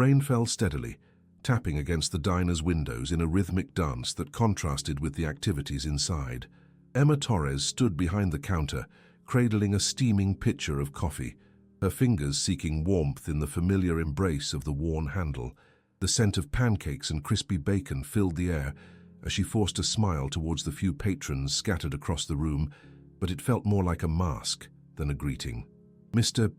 Rain fell steadily, tapping against the diner's windows in a rhythmic dance that contrasted with the activities inside. Emma Torres stood behind the counter, cradling a steaming pitcher of coffee, her fingers seeking warmth in the familiar embrace of the worn handle. The scent of pancakes and crispy bacon filled the air as she forced a smile towards the few patrons scattered across the room, but it felt more like a mask than a greeting. Mr.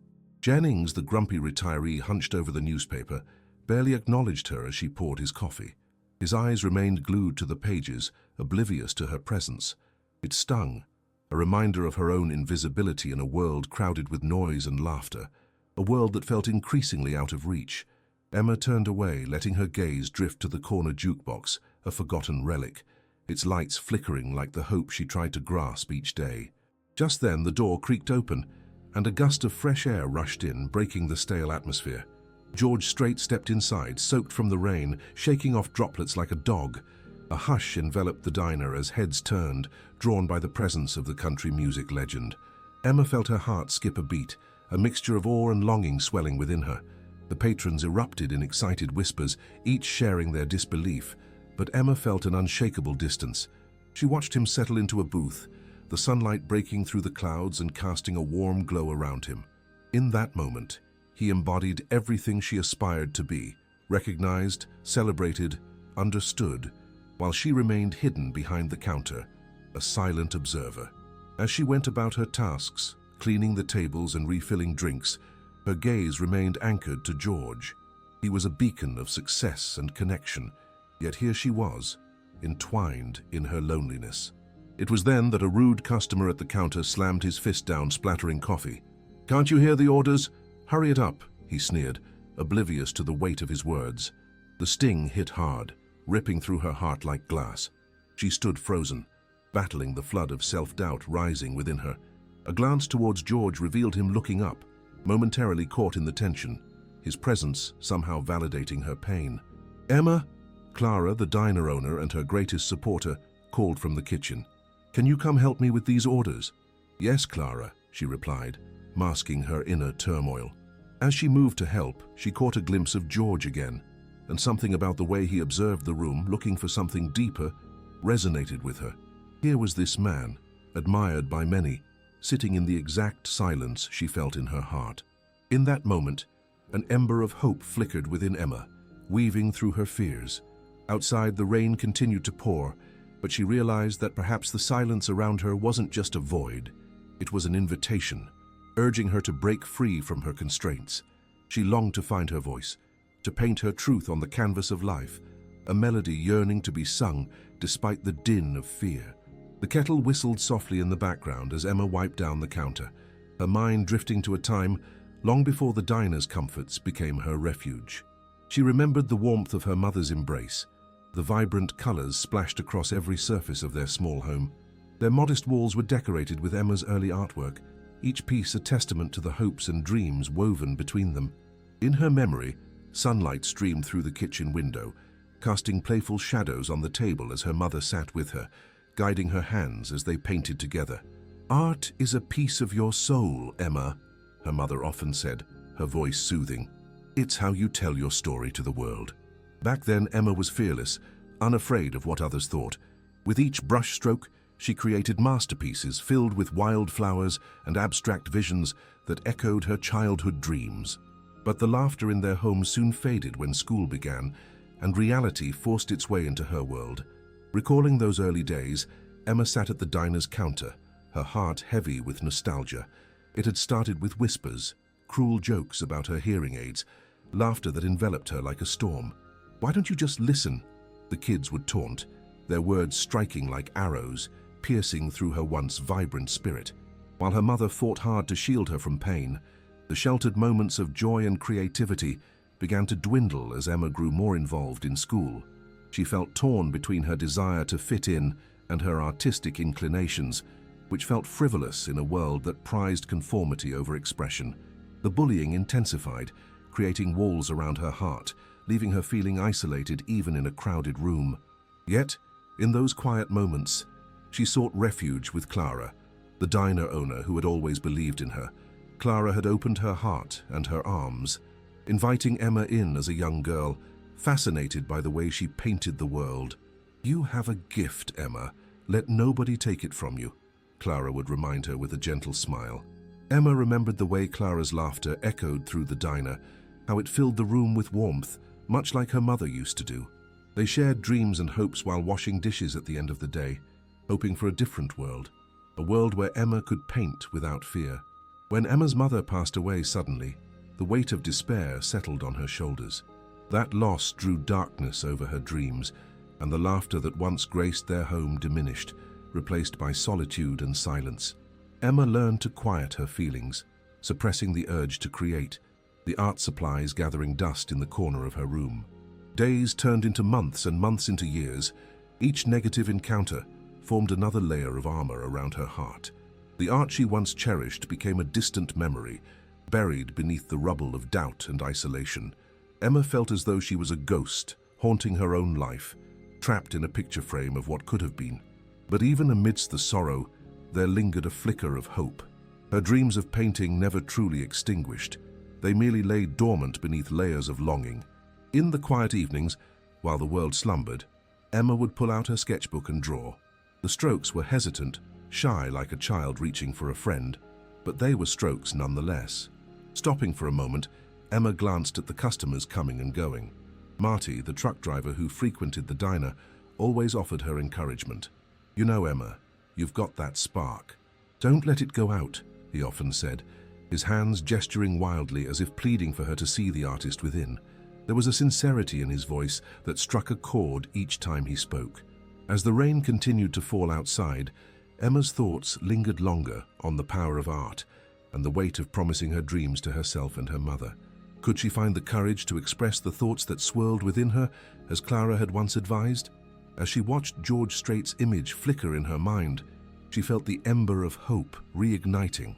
Jennings, the grumpy retiree hunched over the newspaper, barely acknowledged her as she poured his coffee. His eyes remained glued to the pages, oblivious to her presence. It stung, a reminder of her own invisibility in a world crowded with noise and laughter, a world that felt increasingly out of reach. Emma turned away, letting her gaze drift to the corner jukebox, a forgotten relic, its lights flickering like the hope she tried to grasp each day. Just then the door creaked open, and a gust of fresh air rushed in, breaking the stale atmosphere. George Strait stepped inside, soaked from the rain, shaking off droplets like a dog. A hush enveloped the diner as heads turned, drawn by the presence of the country music legend. Emma felt her heart skip a beat, a mixture of awe and longing swelling within her. The patrons erupted in excited whispers, each sharing their disbelief, but Emma felt an unshakable distance. She watched him settle into a booth, the sunlight breaking through the clouds and casting a warm glow around him. In that moment, he embodied everything she aspired to be, recognized, celebrated, understood, while she remained hidden behind the counter, a silent observer. As she went about her tasks, cleaning the tables and refilling drinks, her gaze remained anchored to George. He was a beacon of success and connection, yet here she was, entwined in her loneliness. It was then that a rude customer at the counter slammed his fist down, splattering coffee. "Can't you hear the orders? Hurry it up," he sneered, oblivious to the weight of his words. The sting hit hard, ripping through her heart like glass. She stood frozen, battling the flood of self-doubt rising within her. A glance towards George revealed him looking up, momentarily caught in the tension, his presence somehow validating her pain. "Emma?" Clara, the diner owner and her greatest supporter, called from the kitchen. "Can you come help me with these orders?" "Yes, Clara," she replied, masking her inner turmoil. As she moved to help, she caught a glimpse of George again, and something about the way he observed the room, looking for something deeper, resonated with her. Here was this man, admired by many, sitting in the exact silence she felt in her heart. In that moment, an ember of hope flickered within Emma, weaving through her fears. Outside, the rain continued to pour, but she realized that perhaps the silence around her wasn't just a void. It was an invitation, urging her to break free from her constraints. She longed to find her voice, to paint her truth on the canvas of life, a melody yearning to be sung despite the din of fear. The kettle whistled softly in the background as Emma wiped down the counter, her mind drifting to a time long before the diner's comforts became her refuge. She remembered the warmth of her mother's embrace, the vibrant colors splashed across every surface of their small home. Their modest walls were decorated with Emma's early artwork, each piece a testament to the hopes and dreams woven between them. In her memory, sunlight streamed through the kitchen window, casting playful shadows on the table as her mother sat with her, guiding her hands as they painted together. "Art is a piece of your soul, Emma," her mother often said, her voice soothing. "It's how you tell your story to the world." Back then, Emma was fearless, unafraid of what others thought. With each brushstroke, she created masterpieces filled with wild flowers and abstract visions that echoed her childhood dreams. But the laughter in their home soon faded when school began, and reality forced its way into her world. Recalling those early days, Emma sat at the diner's counter, her heart heavy with nostalgia. It had started with whispers, cruel jokes about her hearing aids, laughter that enveloped her like a storm. "Why don't you just listen?" the kids would taunt, their words striking like arrows, piercing through her once vibrant spirit. While her mother fought hard to shield her from pain, the sheltered moments of joy and creativity began to dwindle as Emma grew more involved in school. She felt torn between her desire to fit in and her artistic inclinations, which felt frivolous in a world that prized conformity over expression. The bullying intensified, creating walls around her heart, leaving her feeling isolated even in a crowded room. Yet, in those quiet moments, she sought refuge with Clara, the diner owner who had always believed in her. Clara had opened her heart and her arms, inviting Emma in as a young girl, fascinated by the way she painted the world. "You have a gift, Emma. Let nobody take it from you," Clara would remind her with a gentle smile. Emma remembered the way Clara's laughter echoed through the diner, how it filled the room with warmth, much like her mother used to do. They shared dreams and hopes while washing dishes at the end of the day, hoping for a different world, a world where Emma could paint without fear. When Emma's mother passed away suddenly, the weight of despair settled on her shoulders. That loss drew darkness over her dreams, and the laughter that once graced their home diminished, replaced by solitude and silence. Emma learned to quiet her feelings, suppressing the urge to create, the art supplies gathering dust in the corner of her room. Days turned into months and months into years. Each negative encounter formed another layer of armor around her heart. The art she once cherished became a distant memory, buried beneath the rubble of doubt and isolation. Emma felt as though she was a ghost, haunting her own life, trapped in a picture frame of what could have been. But even amidst the sorrow, there lingered a flicker of hope. Her dreams of painting never truly extinguished. They merely lay dormant beneath layers of longing. In the quiet evenings, while the world slumbered, Emma would pull out her sketchbook and draw. The strokes were hesitant, shy like a child reaching for a friend, but they were strokes nonetheless. Stopping for a moment, Emma glanced at the customers coming and going. Marty, the truck driver who frequented the diner, always offered her encouragement. "You know, Emma, you've got that spark. Don't let it go out," he often said, his hands gesturing wildly as if pleading for her to see the artist within. There was a sincerity in his voice that struck a chord each time he spoke. As the rain continued to fall outside, Emma's thoughts lingered longer on the power of art and the weight of promising her dreams to herself and her mother. Could she find the courage to express the thoughts that swirled within her, as Clara had once advised? As she watched George Strait's image flicker in her mind, she felt the ember of hope reigniting.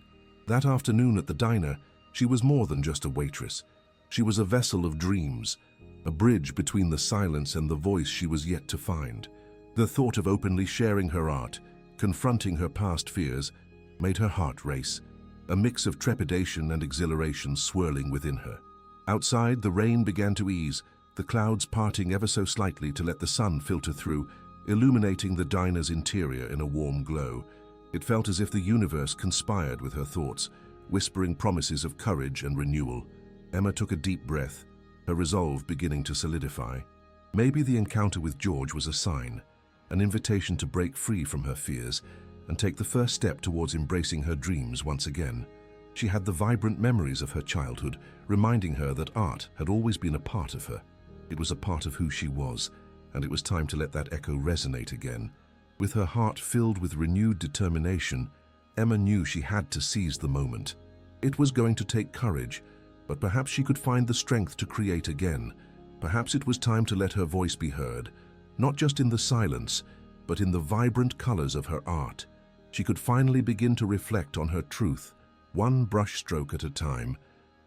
That afternoon at the diner, she was more than just a waitress. She was a vessel of dreams, a bridge between the silence and the voice she was yet to find. The thought of openly sharing her art, confronting her past fears, made her heart race, a mix of trepidation and exhilaration swirling within her. Outside, the rain began to ease, the clouds parting ever so slightly to let the sun filter through, illuminating the diner's interior in a warm glow. It felt as if the universe conspired with her thoughts, whispering promises of courage and renewal. Emma took a deep breath, her resolve beginning to solidify. Maybe the encounter with George was a sign, an invitation to break free from her fears and take the first step towards embracing her dreams once again. She had the vibrant memories of her childhood, reminding her that art had always been a part of her. It was a part of who she was, and it was time to let that echo resonate again. With her heart filled with renewed determination, Emma knew she had to seize the moment. It was going to take courage, but perhaps she could find the strength to create again. Perhaps it was time to let her voice be heard, not just in the silence, but in the vibrant colors of her art. She could finally begin to reflect on her truth, one brushstroke at a time,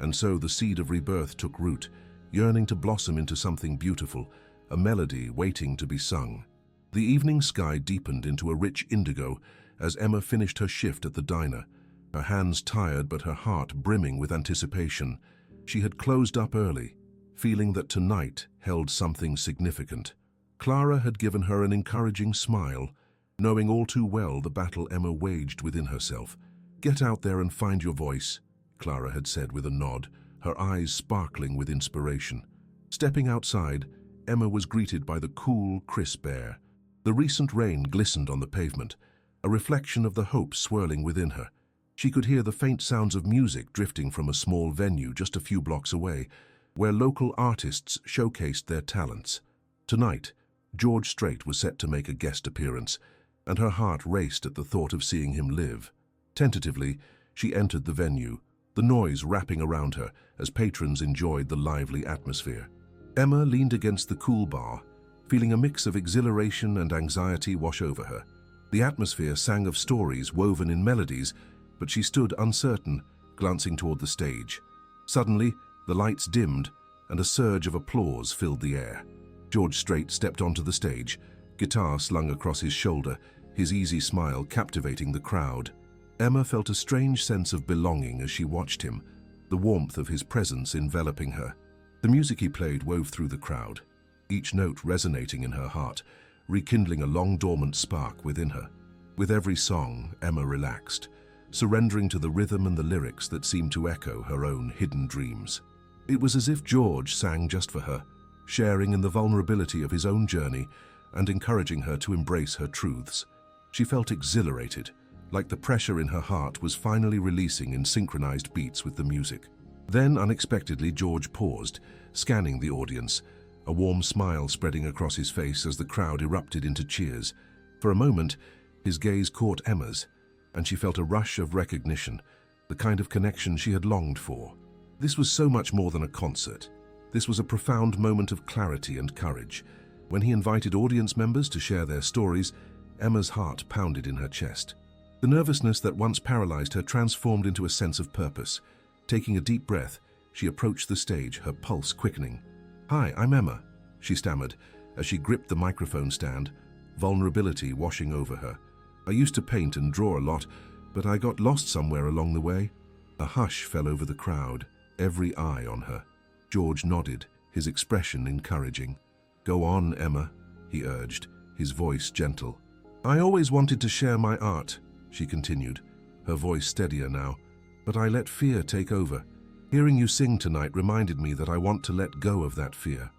and so the seed of rebirth took root, yearning to blossom into something beautiful, a melody waiting to be sung. The evening sky deepened into a rich indigo as Emma finished her shift at the diner, her hands tired but her heart brimming with anticipation. She had closed up early, feeling that tonight held something significant. Clara had given her an encouraging smile, knowing all too well the battle Emma waged within herself. "Get out there and find your voice," Clara had said with a nod, her eyes sparkling with inspiration. Stepping outside, Emma was greeted by the cool, crisp air. The recent rain glistened on the pavement, a reflection of the hope swirling within her. She could hear the faint sounds of music drifting from a small venue just a few blocks away, where local artists showcased their talents. Tonight, George Strait was set to make a guest appearance, and her heart raced at the thought of seeing him live. Tentatively, she entered the venue, the noise wrapping around her as patrons enjoyed the lively atmosphere. Emma leaned against the cool bar, feeling a mix of exhilaration and anxiety wash over her. The atmosphere sang of stories woven in melodies, but she stood uncertain, glancing toward the stage. Suddenly, the lights dimmed, and a surge of applause filled the air. George Strait stepped onto the stage, guitar slung across his shoulder, his easy smile captivating the crowd. Emma felt a strange sense of belonging as she watched him, the warmth of his presence enveloping her. The music he played wove through the crowd, each note resonating in her heart, rekindling a long-dormant spark within her. With every song, Emma relaxed, surrendering to the rhythm and the lyrics that seemed to echo her own hidden dreams. It was as if George sang just for her, sharing in the vulnerability of his own journey and encouraging her to embrace her truths. She felt exhilarated, like the pressure in her heart was finally releasing in synchronized beats with the music. Then, unexpectedly, George paused, scanning the audience, a warm smile spreading across his face as the crowd erupted into cheers. For a moment, his gaze caught Emma's, and she felt a rush of recognition, the kind of connection she had longed for. This was so much more than a concert. This was a profound moment of clarity and courage. When he invited audience members to share their stories, Emma's heart pounded in her chest. The nervousness that once paralyzed her transformed into a sense of purpose. Taking a deep breath, she approached the stage, her pulse quickening. "Hi, I'm Emma," she stammered as she gripped the microphone stand, vulnerability washing over her. "I used to paint and draw a lot, but I got lost somewhere along the way." A hush fell over the crowd, every eye on her. George nodded, his expression encouraging. "Go on, Emma," he urged, his voice gentle. "I always wanted to share my art," she continued, her voice steadier now, "but I let fear take over. Hearing you sing tonight reminded me that I want to let go of that fear.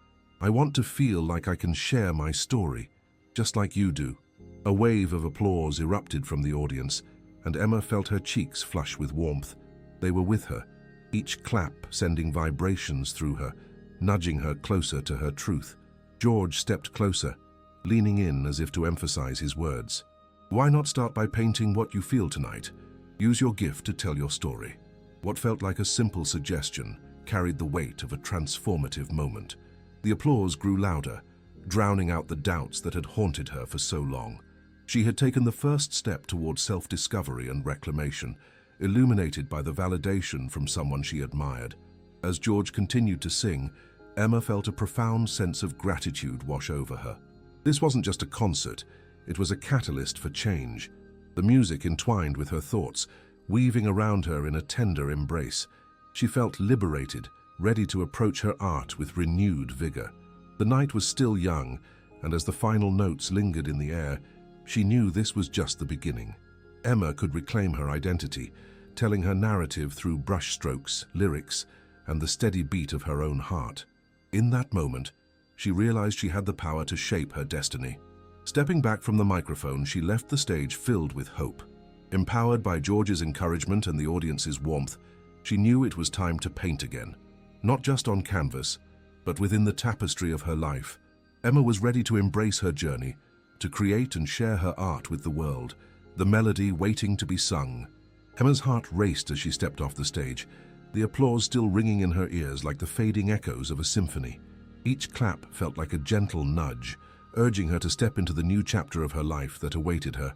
I want to feel like I can share my story, just like you do." A wave of applause erupted from the audience, and Emma felt her cheeks flush with warmth. They were with her, each clap sending vibrations through her, nudging her closer to her truth. George stepped closer, leaning in as if to emphasize his words. "Why not start by painting what you feel tonight? Use your gift to tell your story." What felt like a simple suggestion carried the weight of a transformative moment. The applause grew louder, drowning out the doubts that had haunted her for so long. She had taken the first step towards self-discovery and reclamation, illuminated by the validation from someone she admired. As George continued to sing, Emma felt a profound sense of gratitude wash over her. This wasn't just a concert, it was a catalyst for change. The music entwined with her thoughts, weaving around her in a tender embrace. She felt liberated, ready to approach her art with renewed vigor. The night was still young, and as the final notes lingered in the air, she knew this was just the beginning. Emma could reclaim her identity, telling her narrative through brushstrokes, lyrics, and the steady beat of her own heart. In that moment, she realized she had the power to shape her destiny. Stepping back from the microphone, she left the stage filled with hope. Empowered by George's encouragement and the audience's warmth, she knew it was time to paint again. Not just on canvas, but within the tapestry of her life. Emma was ready to embrace her journey, to create and share her art with the world, the melody waiting to be sung. Emma's heart raced as she stepped off the stage, the applause still ringing in her ears like the fading echoes of a symphony. Each clap felt like a gentle nudge, urging her to step into the new chapter of her life that awaited her.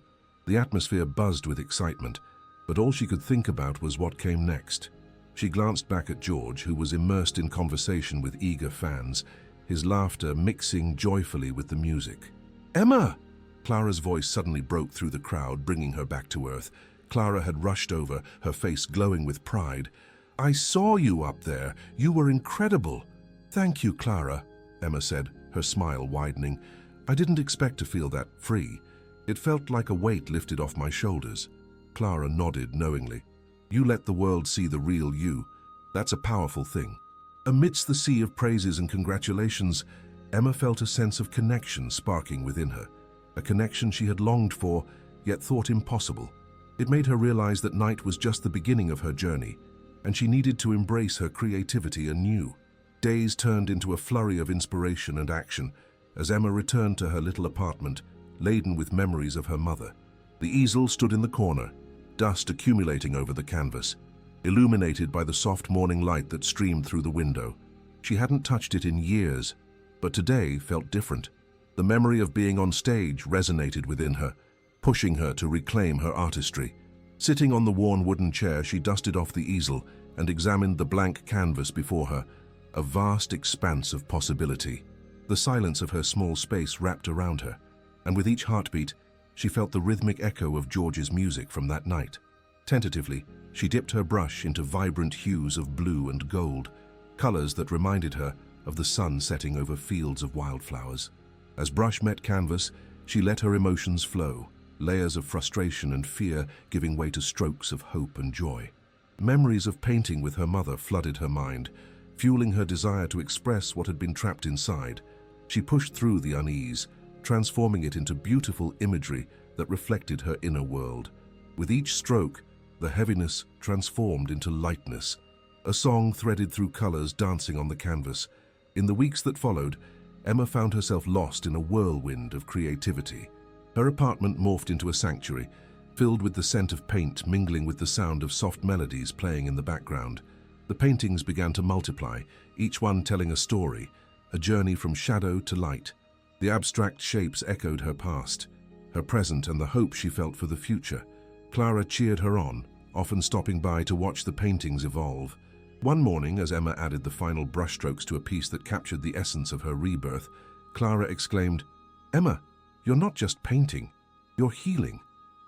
The atmosphere buzzed with excitement, but all she could think about was what came next. She glanced back at George, who was immersed in conversation with eager fans, his laughter mixing joyfully with the music. "Emma!" Clara's voice suddenly broke through the crowd, bringing her back to earth. Clara had rushed over, her face glowing with pride. "I saw you up there. You were incredible." "Thank you, Clara," Emma said, her smile widening. "I didn't expect to feel that free. It felt like a weight lifted off my shoulders." Clara nodded knowingly. "You let the world see the real you. That's a powerful thing." Amidst the sea of praises and congratulations, Emma felt a sense of connection sparking within her, a connection she had longed for, yet thought impossible. It made her realize that night was just the beginning of her journey, and she needed to embrace her creativity anew. Days turned into a flurry of inspiration and action as Emma returned to her little apartment, laden with memories of her mother. The easel stood in the corner, dust accumulating over the canvas, illuminated by the soft morning light that streamed through the window. She hadn't touched it in years, but today felt different. The memory of being on stage resonated within her, pushing her to reclaim her artistry. Sitting on the worn wooden chair, she dusted off the easel and examined the blank canvas before her, a vast expanse of possibility. The silence of her small space wrapped around her, and with each heartbeat, she felt the rhythmic echo of George's music from that night. Tentatively, she dipped her brush into vibrant hues of blue and gold, colors that reminded her of the sun setting over fields of wildflowers. As brush met canvas, she let her emotions flow, layers of frustration and fear giving way to strokes of hope and joy. Memories of painting with her mother flooded her mind, fueling her desire to express what had been trapped inside. She pushed through the unease, transforming it into beautiful imagery that reflected her inner world. With each stroke, the heaviness transformed into lightness, a song threaded through colors dancing on the canvas. In the weeks that followed, Emma found herself lost in a whirlwind of creativity. Her apartment morphed into a sanctuary, filled with the scent of paint mingling with the sound of soft melodies playing in the background. The paintings began to multiply, each one telling a story, a journey from shadow to light. The abstract shapes echoed her past, her present, and the hope she felt for the future. Clara cheered her on, often stopping by to watch the paintings evolve. One morning, as Emma added the final brushstrokes to a piece that captured the essence of her rebirth, Clara exclaimed, "Emma, you're not just painting, you're healing."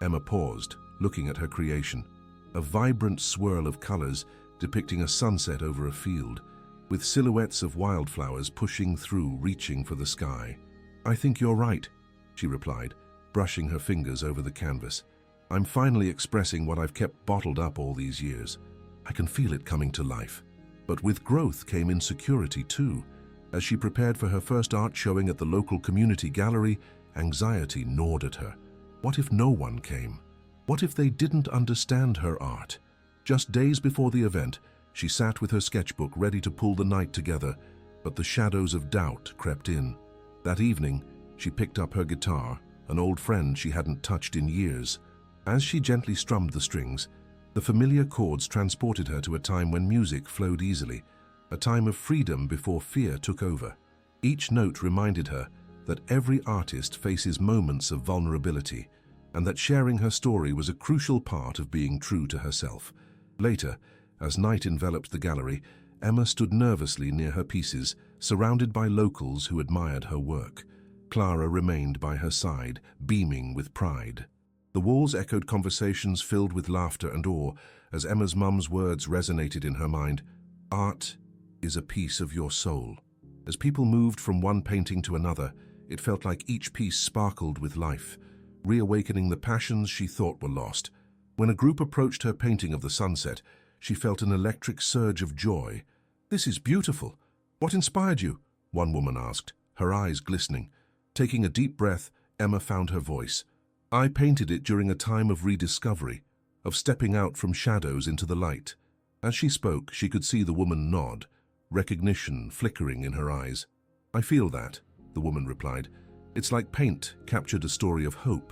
Emma paused, looking at her creation, a vibrant swirl of colors depicting a sunset over a field, with silhouettes of wildflowers pushing through, reaching for the sky. "I think you're right," she replied, brushing her fingers over the canvas. "I'm finally expressing what I've kept bottled up all these years. I can feel it coming to life." But with growth came insecurity too. As she prepared for her first art showing at the local community gallery, anxiety gnawed at her. What if no one came? What if they didn't understand her art? Just days before the event, she sat with her sketchbook ready to pull the night together, but the shadows of doubt crept in. That evening, she picked up her guitar, an old friend she hadn't touched in years. As she gently strummed the strings, the familiar chords transported her to a time when music flowed easily, a time of freedom before fear took over. Each note reminded her that every artist faces moments of vulnerability, and that sharing her story was a crucial part of being true to herself. Later, as night enveloped the gallery, Emma stood nervously near her pieces, surrounded by locals who admired her work. Clara remained by her side, beaming with pride. The walls echoed conversations filled with laughter and awe as Emma's mum's words resonated in her mind. "Art is a piece of your soul." As people moved from one painting to another, it felt like each piece sparkled with life, reawakening the passions she thought were lost. When a group approached her painting of the sunset, she felt an electric surge of joy. "This is beautiful. What inspired you?" one woman asked, her eyes glistening. Taking a deep breath, Emma found her voice. "I painted it during a time of rediscovery, of stepping out from shadows into the light." As she spoke, she could see the woman nod, recognition flickering in her eyes. "I feel that," the woman replied. "It's like paint captured a story of hope."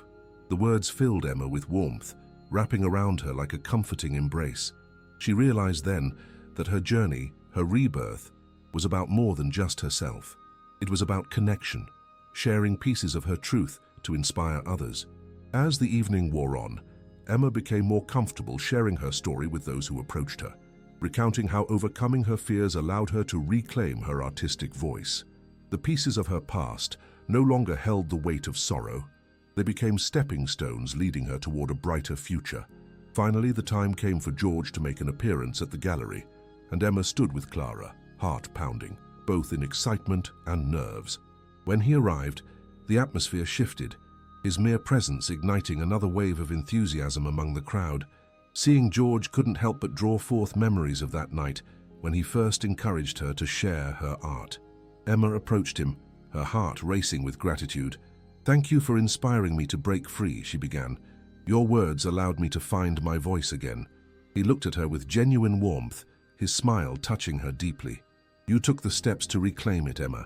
The words filled Emma with warmth, wrapping around her like a comforting embrace. She realized then that her journey, her rebirth, was about more than just herself. It was about connection, sharing pieces of her truth to inspire others. As the evening wore on, Emma became more comfortable sharing her story with those who approached her, recounting how overcoming her fears allowed her to reclaim her artistic voice. The pieces of her past no longer held the weight of sorrow. They became stepping stones leading her toward a brighter future. Finally, the time came for George to make an appearance at the gallery, and Emma stood with Clara, heart pounding, both in excitement and nerves. When he arrived, the atmosphere shifted, his mere presence igniting another wave of enthusiasm among the crowd. Seeing George couldn't help but draw forth memories of that night when he first encouraged her to share her art. Emma approached him, her heart racing with gratitude. "Thank you for inspiring me to break free," she began. "Your words allowed me to find my voice again." He looked at her with genuine warmth, his smile touching her deeply. "You took the steps to reclaim it, Emma.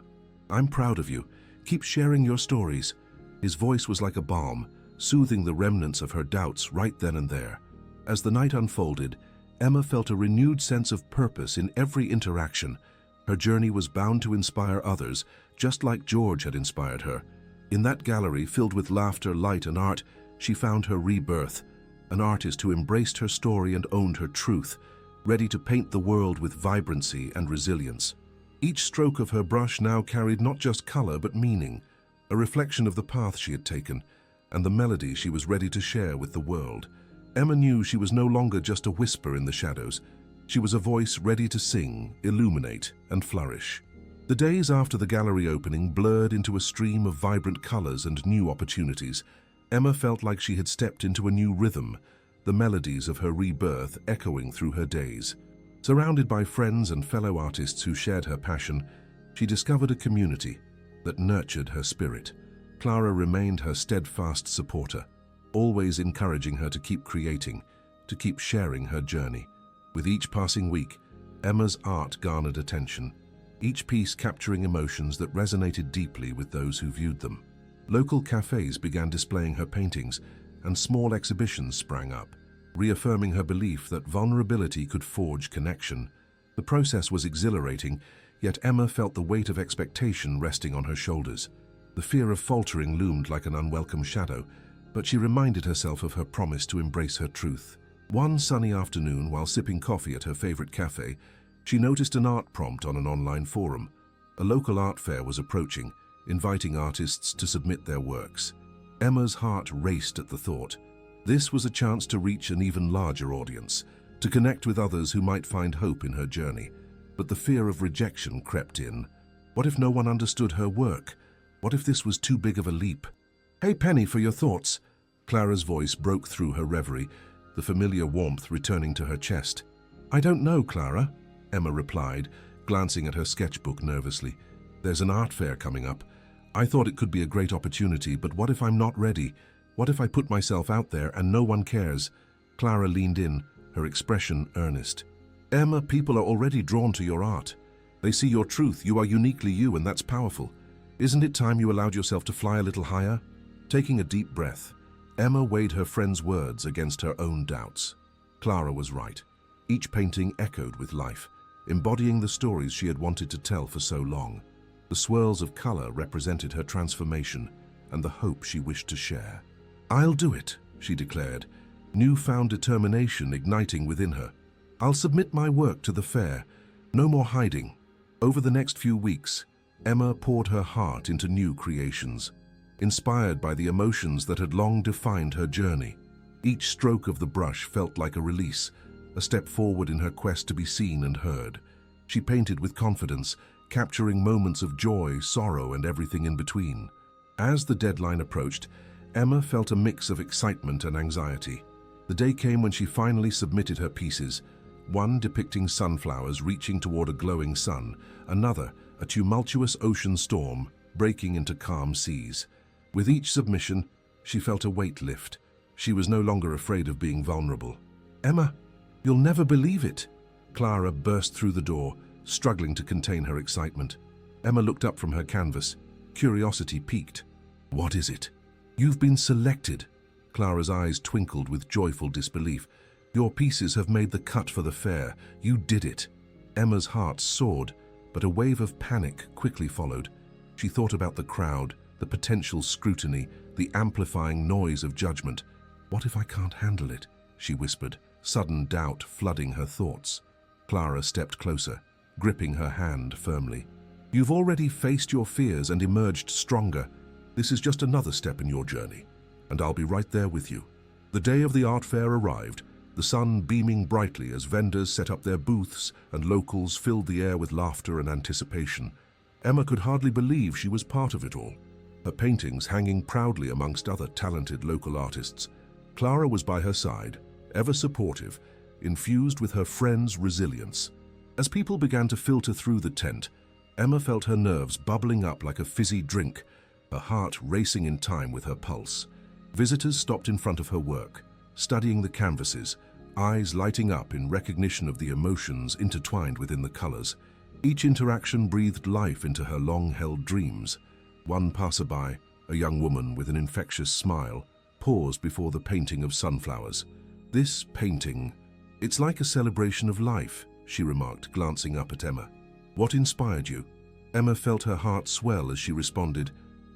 I'm proud of you. Keep sharing your stories." His voice was like a balm, soothing the remnants of her doubts right then and there. As the night unfolded, Emma felt a renewed sense of purpose in every interaction. Her journey was bound to inspire others, just like George had inspired her. In that gallery filled with laughter, light, and art, she found her rebirth, an artist who embraced her story and owned her truth, ready to paint the world with vibrancy and resilience. Each stroke of her brush now carried not just color but meaning, a reflection of the path she had taken and the melody she was ready to share with the world. Emma knew she was no longer just a whisper in the shadows. She was a voice ready to sing, illuminate, and flourish. The days after the gallery opening blurred into a stream of vibrant colors and new opportunities. Emma felt like she had stepped into a new rhythm, the melodies of her rebirth echoing through her days. Surrounded by friends and fellow artists who shared her passion, she discovered a community that nurtured her spirit. Clara remained her steadfast supporter, always encouraging her to keep creating, to keep sharing her journey. With each passing week, Emma's art garnered attention, each piece capturing emotions that resonated deeply with those who viewed them. Local cafes began displaying her paintings, and small exhibitions sprang up, reaffirming her belief that vulnerability could forge connection. The process was exhilarating, yet Emma felt the weight of expectation resting on her shoulders. The fear of faltering loomed like an unwelcome shadow, but she reminded herself of her promise to embrace her truth. One sunny afternoon, while sipping coffee at her favorite cafe, she noticed an art prompt on an online forum. A local art fair was approaching, inviting artists to submit their works. Emma's heart raced at the thought. This was a chance to reach an even larger audience, to connect with others who might find hope in her journey. But the fear of rejection crept in. What if no one understood her work? What if this was too big of a leap? "Hey Penny, for your thoughts." Clara's voice broke through her reverie, the familiar warmth returning to her chest. "I don't know, Clara," Emma replied, glancing at her sketchbook nervously. "There's an art fair coming up. I thought it could be a great opportunity, but what if I'm not ready? What if I put myself out there and no one cares?" Clara leaned in, her expression earnest. "Emma, people are already drawn to your art. They see your truth. You are uniquely you, and that's powerful. Isn't it time you allowed yourself to fly a little higher?" Taking a deep breath, Emma weighed her friend's words against her own doubts. Clara was right. Each painting echoed with life, embodying the stories she had wanted to tell for so long. The swirls of color represented her transformation and the hope she wished to share. "I'll do it," she declared, newfound determination igniting within her. "I'll submit my work to the fair. No more hiding." Over the next few weeks, Emma poured her heart into new creations, inspired by the emotions that had long defined her journey. Each stroke of the brush felt like a release, a step forward in her quest to be seen and heard. She painted with confidence, capturing moments of joy, sorrow, and everything in between. As the deadline approached, Emma felt a mix of excitement and anxiety. The day came when she finally submitted her pieces, one depicting sunflowers reaching toward a glowing sun, another a tumultuous ocean storm breaking into calm seas. With each submission, she felt a weight lift. She was no longer afraid of being vulnerable. "Emma, you'll never believe it." Clara burst through the door, struggling to contain her excitement. Emma looked up from her canvas. Curiosity piqued. "What is it?" "You've been selected." Clara's eyes twinkled with joyful disbelief. "Your pieces have made the cut for the fair. You did it." Emma's heart soared, but a wave of panic quickly followed. She thought about the crowd, the potential scrutiny, the amplifying noise of judgment. "What if I can't handle it?" she whispered, sudden doubt flooding her thoughts. Clara stepped closer, gripping her hand firmly. "You've already faced your fears and emerged stronger. This is just another step in your journey, and I'll be right there with you." The day of the art fair arrived, the sun beaming brightly as vendors set up their booths and locals filled the air with laughter and anticipation. Emma could hardly believe she was part of it all, her paintings hanging proudly amongst other talented local artists. Clara was by her side, ever supportive, infused with her friend's resilience. As people began to filter through the tent, Emma felt her nerves bubbling up like a fizzy drink, her heart racing in time with her pulse. Visitors stopped in front of her work, studying the canvases, eyes lighting up in recognition of the emotions intertwined within the colors. Each interaction breathed life into her long-held dreams. One passerby, a young woman with an infectious smile, paused before the painting of sunflowers. "This painting, it's like a celebration of life," she remarked, glancing up at Emma. "What inspired you?" Emma felt her heart swell as she responded,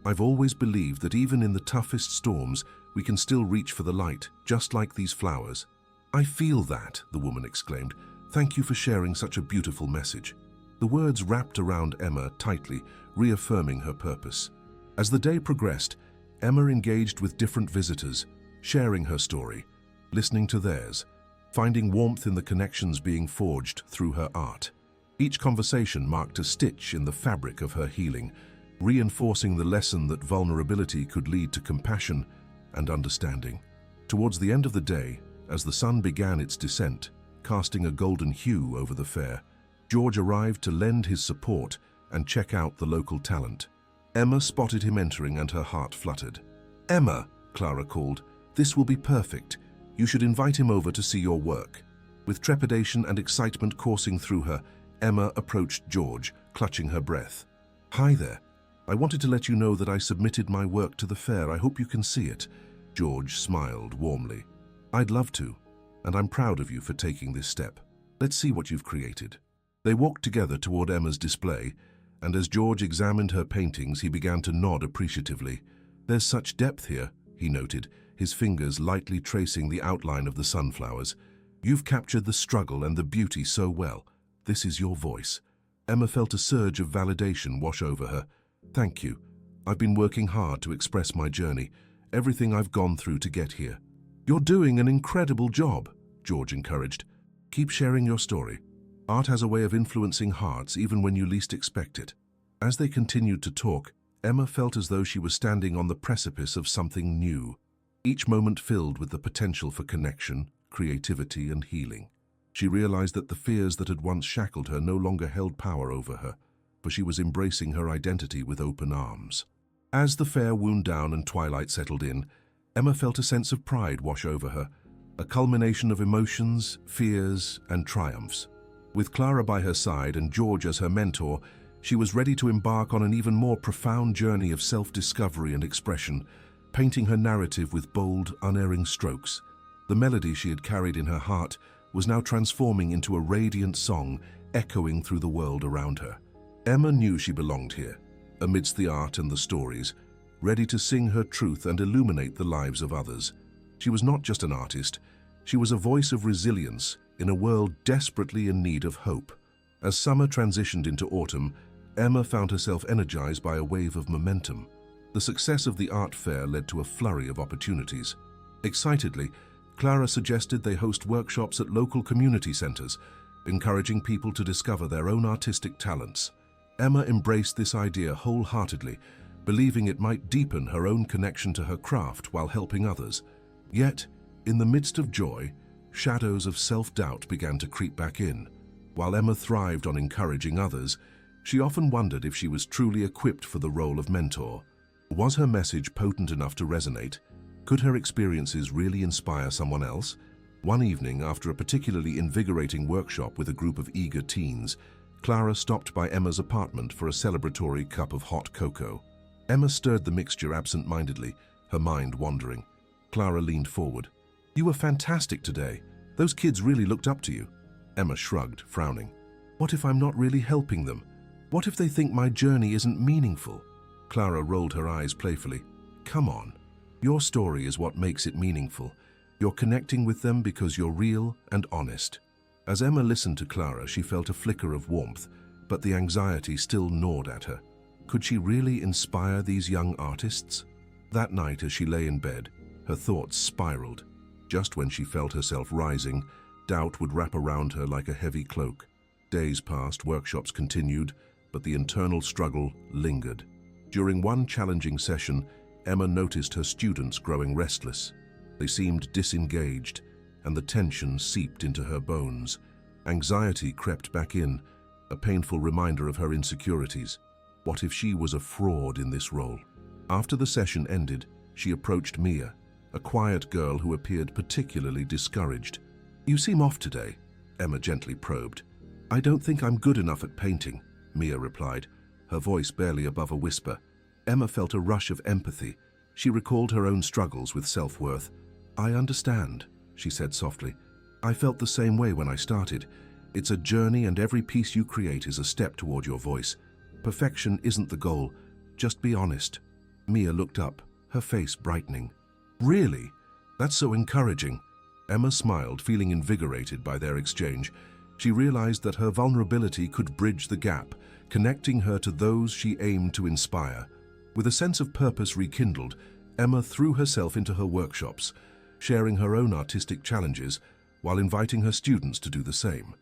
"I've always believed that even in the toughest storms, we can still reach for the light, just like these flowers." "I feel that," the woman exclaimed. "Thank you for sharing such a beautiful message." The words wrapped around Emma tightly, reaffirming her purpose. As the day progressed, Emma engaged with different visitors, sharing her story. listening to theirs, finding warmth in the connections being forged through her art. Each conversation marked a stitch in the fabric of her healing, reinforcing the lesson that vulnerability could lead to compassion and understanding. Towards the end of the day, as the sun began its descent, casting a golden hue over the fair, George arrived to lend his support and check out the local talent. Emma spotted him entering and her heart fluttered. "Emma," Clara called, "this will be perfect. You should invite him over to see your work." With trepidation and excitement coursing through her, Emma approached George, clutching her breath. "Hi there. I wanted to let you know that I submitted my work to the fair. I hope you can see it." George smiled warmly. "I'd love to, and I'm proud of you for taking this step. Let's see what you've created." They walked together toward Emma's display, and as George examined her paintings, he began to nod appreciatively. "There's such depth here," he noted, his fingers lightly tracing the outline of the sunflowers. "You've captured the struggle and the beauty so well. This is your voice." Emma felt a surge of validation wash over her. "Thank you. I've been working hard to express my journey, everything I've gone through to get here." "You're doing an incredible job," George encouraged. "Keep sharing your story. Art has a way of influencing hearts even when you least expect it." As they continued to talk, Emma felt as though she was standing on the precipice of something new, each moment filled with the potential for connection, creativity, and healing. She realized that the fears that had once shackled her no longer held power over her, for she was embracing her identity with open arms. As the fair wound down and twilight settled in, Emma felt a sense of pride wash over her, a culmination of emotions, fears, and triumphs. With Clara by her side and George as her mentor, she was ready to embark on an even more profound journey of self-discovery and expression, painting her narrative with bold, unerring strokes. The melody she had carried in her heart was now transforming into a radiant song, echoing through the world around her. Emma knew she belonged here, amidst the art and the stories, ready to sing her truth and illuminate the lives of others. She was not just an artist, she was a voice of resilience in a world desperately in need of hope. As summer transitioned into autumn, Emma found herself energized by a wave of momentum. The success of the art fair led to a flurry of opportunities. Excitedly, Clara suggested they host workshops at local community centers, encouraging people to discover their own artistic talents. Emma embraced this idea wholeheartedly, believing it might deepen her own connection to her craft while helping others. Yet, in the midst of joy, shadows of self-doubt began to creep back in. While Emma thrived on encouraging others, she often wondered if she was truly equipped for the role of mentor. Was her message potent enough to resonate? Could her experiences really inspire someone else? One evening, after a particularly invigorating workshop with a group of eager teens, Clara stopped by Emma's apartment for a celebratory cup of hot cocoa. Emma stirred the mixture absent-mindedly, her mind wandering. Clara leaned forward. "You were fantastic today. Those kids really looked up to you." Emma shrugged, frowning. "What if I'm not really helping them? What if they think my journey isn't meaningful?" Clara rolled her eyes playfully. "Come on. Your story is what makes it meaningful. You're connecting with them because you're real and honest." As Emma listened to Clara, she felt a flicker of warmth, but the anxiety still gnawed at her. Could she really inspire these young artists? That night, as she lay in bed, her thoughts spiraled. Just when she felt herself rising, doubt would wrap around her like a heavy cloak. Days passed, workshops continued, but the internal struggle lingered. During one challenging session, Emma noticed her students growing restless. They seemed disengaged, and the tension seeped into her bones. Anxiety crept back in, a painful reminder of her insecurities. What if she was a fraud in this role? After the session ended, she approached Mia, a quiet girl who appeared particularly discouraged. "You seem off today," Emma gently probed. "I don't think I'm good enough at painting," Mia replied, her voice barely above a whisper. Emma felt a rush of empathy. She recalled her own struggles with self-worth. "I understand," she said softly. "I felt the same way when I started. It's a journey, and every piece you create is a step toward your voice. Perfection isn't the goal. Just be honest." Mia looked up, her face brightening. "Really? That's so encouraging." Emma smiled, feeling invigorated by their exchange. She realized that her vulnerability could bridge the gap, connecting her to those she aimed to inspire. With a sense of purpose rekindled, Emma threw herself into her workshops. sharing her own artistic challenges while inviting her students to do the same.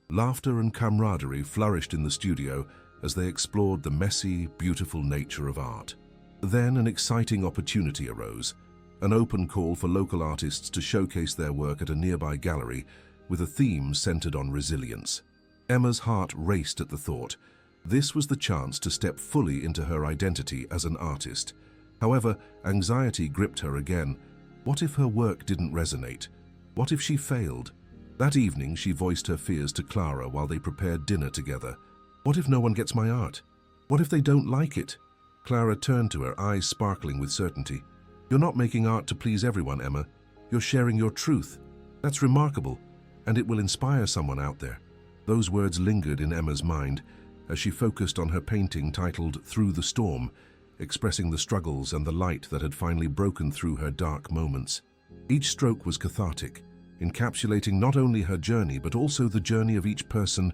Laughter and camaraderie flourished in the studio as they explored the messy, beautiful nature of art. Then an exciting opportunity arose, an open call for local artists to showcase their work at a nearby gallery with a theme centered on resilience. Emma's heart raced at the thought. This was the chance to step fully into her identity as an artist. However, anxiety gripped her again. What if her work didn't resonate? What if she failed? That evening, she voiced her fears to Clara while they prepared dinner together. What if no one gets my art? What if they don't like it? Clara turned to her, eyes sparkling with certainty. You're not making art to please everyone, Emma. You're sharing your truth. That's remarkable, and it will inspire someone out there. Those words lingered in Emma's mind as she focused on her painting titled Through the Storm, expressing the struggles and the light that had finally broken through her dark moments. Each stroke was cathartic, encapsulating not only her journey but also the journey of each person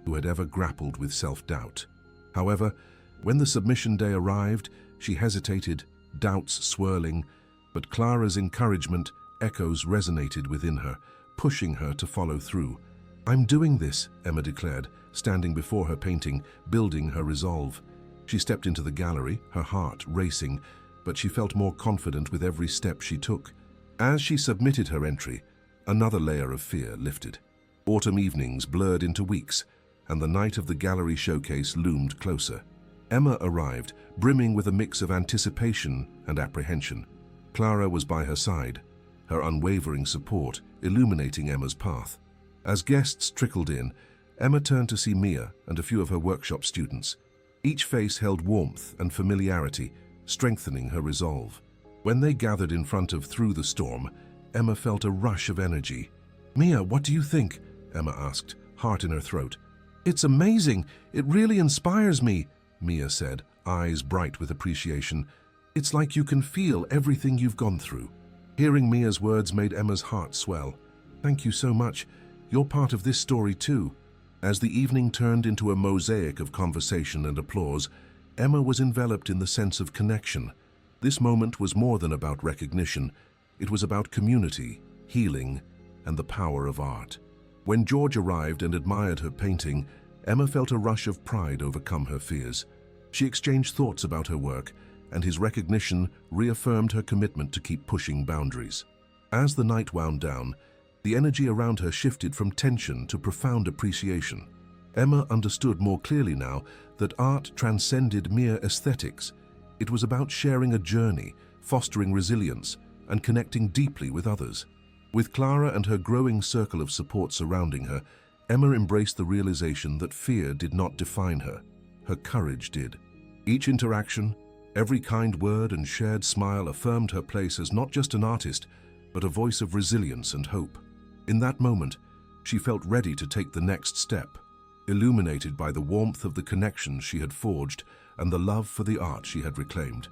who had ever grappled with self-doubt. However, when the submission day arrived, she hesitated, doubts swirling, but Clara's encouragement echoes resonated within her, pushing her to follow through. I'm doing this, Emma declared, standing before her painting, building her resolve. She stepped into the gallery, her heart racing, but she felt more confident with every step she took. As she submitted her entry, another layer of fear lifted. Autumn evenings blurred into weeks, and the night of the gallery showcase loomed closer. Emma arrived, brimming with a mix of anticipation and apprehension. Clara was by her side, her unwavering support illuminating Emma's path. As guests trickled in, Emma turned to see Mia and a few of her workshop students. Each face held warmth and familiarity, strengthening her resolve. When they gathered in front of Through the Storm, Emma felt a rush of energy. Mia, what do you think? Emma asked, heart in her throat. It's amazing. It really inspires me, Mia said, eyes bright with appreciation. It's like you can feel everything you've gone through. Hearing Mia's words made Emma's heart swell. Thank you so much. You're part of this story too. As the evening turned into a mosaic of conversation and applause, Emma was enveloped in the sense of connection. This moment was more than about recognition. It was about community, healing, and the power of art. When George arrived and admired her painting, Emma felt a rush of pride overcome her fears. She exchanged thoughts about her work, and his recognition reaffirmed her commitment to keep pushing boundaries. As the night wound down, the energy around her shifted from tension to profound appreciation. Emma understood more clearly now that art transcended mere aesthetics. It was about sharing a journey, fostering resilience, and connecting deeply with others. With Clara and her growing circle of support surrounding her, Emma embraced the realization that fear did not define her. Her courage did. Each interaction, every kind word and shared smile affirmed her place as not just an artist, but a voice of resilience and hope. In that moment, she felt ready to take the next step, illuminated by the warmth of the connections she had forged and the love for the art she had reclaimed.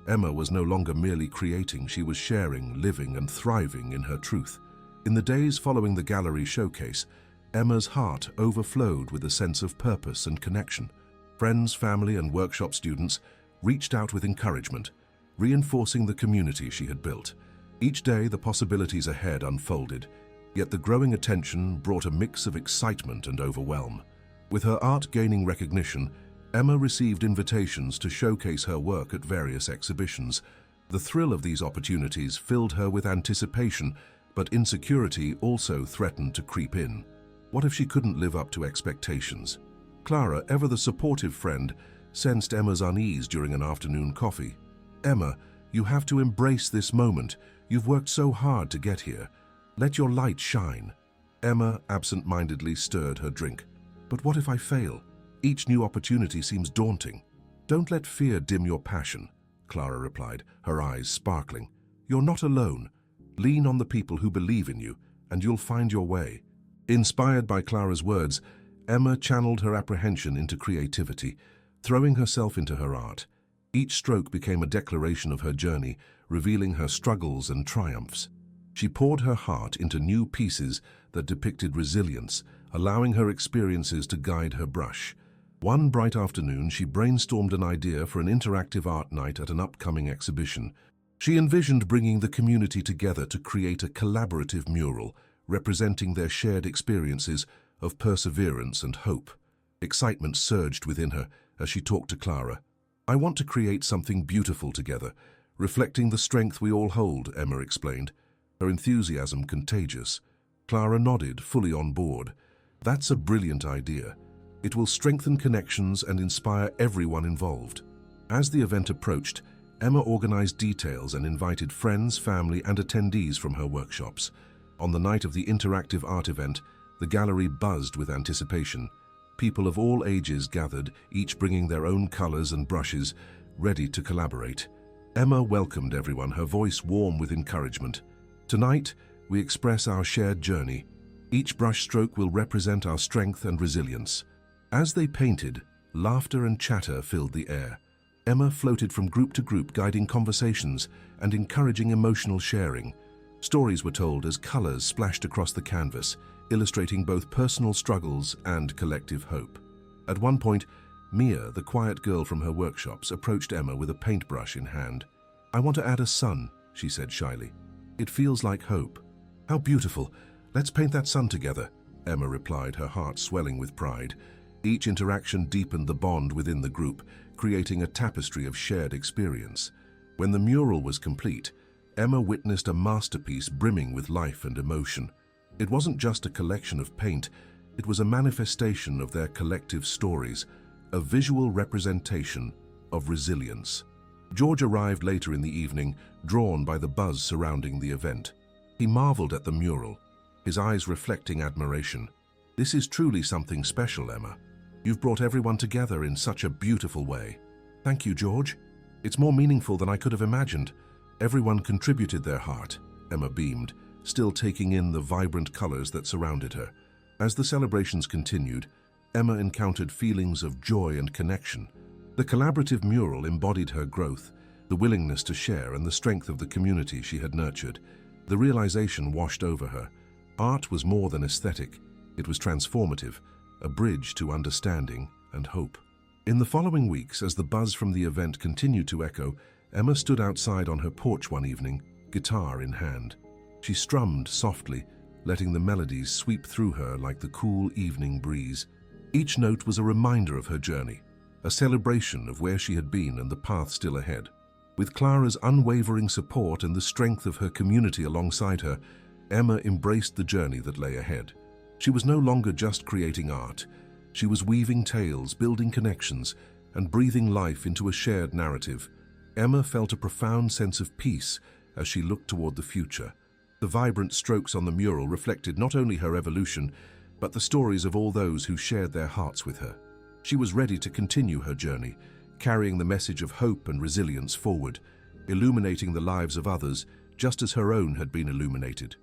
Emma was no longer merely creating, she was sharing, living, and thriving in her truth. In the days following the gallery showcase, Emma's heart overflowed with a sense of purpose and connection. Friends, family, and workshop students reached out with encouragement, reinforcing the community she had built. Each day, the possibilities ahead unfolded, yet the growing attention brought a mix of excitement and overwhelm. With her art gaining recognition, Emma received invitations to showcase her work at various exhibitions. The thrill of these opportunities filled her with anticipation, but insecurity also threatened to creep in. What if she couldn't live up to expectations? Clara, ever the supportive friend, sensed Emma's unease during an afternoon coffee. Emma, you have to embrace this moment. You've worked so hard to get here. Let your light shine. Emma absent-mindedly stirred her drink. But what if I fail? Each new opportunity seems daunting. Don't let fear dim your passion, Clara replied, her eyes sparkling. You're not alone. Lean on the people who believe in you, and you'll find your way. Inspired by Clara's words, Emma channeled her apprehension into creativity, throwing herself into her art. Each stroke became a declaration of her journey, revealing her struggles and triumphs. She poured her heart into new pieces that depicted resilience, allowing her experiences to guide her brush. One bright afternoon, she brainstormed an idea for an interactive art night at an upcoming exhibition. She envisioned bringing the community together to create a collaborative mural representing their shared experiences of perseverance and hope. Excitement surged within her as she talked to Clara. "I want to create something beautiful together, reflecting the strength we all hold," Emma explained, her enthusiasm contagious. Clara nodded, fully on board. "That's a brilliant idea. It will strengthen connections and inspire everyone involved." As the event approached, Emma organized details and invited friends, family, and attendees from her workshops. On the night of the interactive art event, the gallery buzzed with anticipation. People of all ages gathered, each bringing their own colors and brushes, ready to collaborate. Emma welcomed everyone, her voice warm with encouragement. "Tonight, we express our shared journey. Each brushstroke will represent our strength and resilience." As they painted, laughter and chatter filled the air. Emma floated from group to group, guiding conversations and encouraging emotional sharing. Stories were told as colors splashed across the canvas, illustrating both personal struggles and collective hope. At one point, Mia, the quiet girl from her workshops, approached Emma with a paintbrush in hand. "I want to add a sun," she said shyly. "It feels like hope." "How beautiful! Let's paint that sun together," Emma replied, her heart swelling with pride. Each interaction deepened the bond within the group, creating a tapestry of shared experience. When the mural was complete, Emma witnessed a masterpiece brimming with life and emotion. It wasn't just a collection of paint, it was a manifestation of their collective stories, a visual representation of resilience. George arrived later in the evening, drawn by the buzz surrounding the event. He marveled at the mural, his eyes reflecting admiration. "This is truly something special, Emma. You've brought everyone together in such a beautiful way." "Thank you, George. It's more meaningful than I could have imagined. Everyone contributed their heart," Emma beamed, still taking in the vibrant colors that surrounded her. As the celebrations continued, Emma encountered feelings of joy and connection. The collaborative mural embodied her growth, the willingness to share, and the strength of the community she had nurtured. The realization washed over her. Art was more than aesthetic. It was transformative, a bridge to understanding and hope. In the following weeks, as the buzz from the event continued to echo, Emma stood outside on her porch one evening, guitar in hand. She strummed softly, letting the melodies sweep through her like the cool evening breeze. Each note was a reminder of her journey, a celebration of where she had been and the path still ahead. With Clara's unwavering support and the strength of her community alongside her, Emma embraced the journey that lay ahead. She was no longer just creating art. She was weaving tales, building connections, and breathing life into a shared narrative. Emma felt a profound sense of peace as she looked toward the future. The vibrant strokes on the mural reflected not only her evolution, but the stories of all those who shared their hearts with her. She was ready to continue her journey, carrying the message of hope and resilience forward, illuminating the lives of others just as her own had been illuminated.